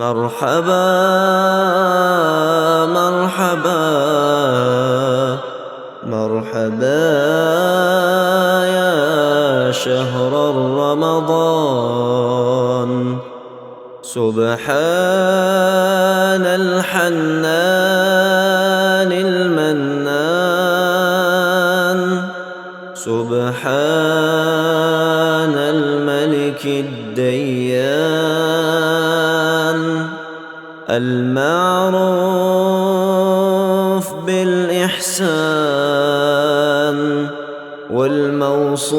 مرحبا مرحبا مرحبا يا شهر رمضان. سبحان الحنان المنان، سبحان الملك الديان، المعروف بالإحسان والموصوف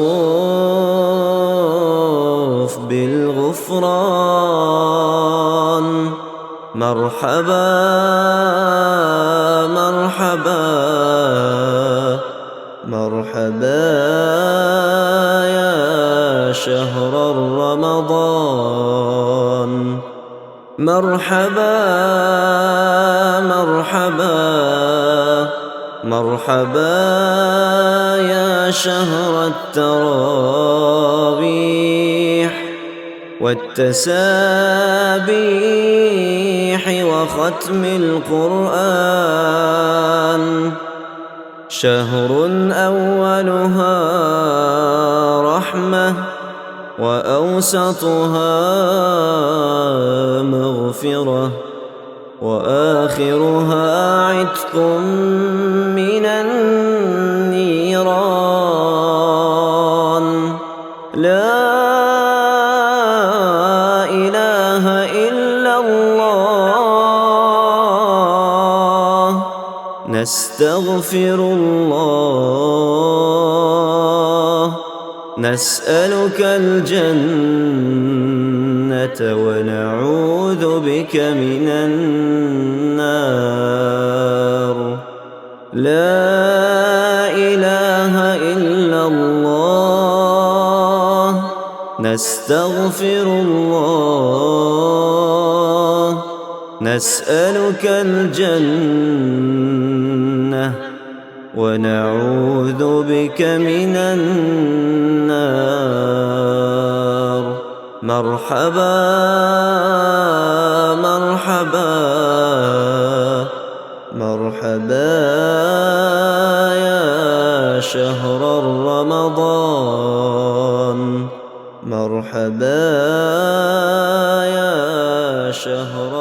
بالغفران. مرحبا مرحبا مرحبا يا شهر رمضان. مرحبا مرحبا مرحبا يا شهر التراويح والتسابيح وختم القرآن. شهر أولها رحمة وأوسطها مغفرة وآخرها عتق من النيران. لا إله إلا الله، نستغفر الله، نسألك الجنة ونعوذ بك من النار. لا إله إلا الله، نستغفر الله، نسألك الجنة ونعوذ بك من النار. مرحبا مرحبا مرحبا يا شهر رمضان. مرحبا يا شهر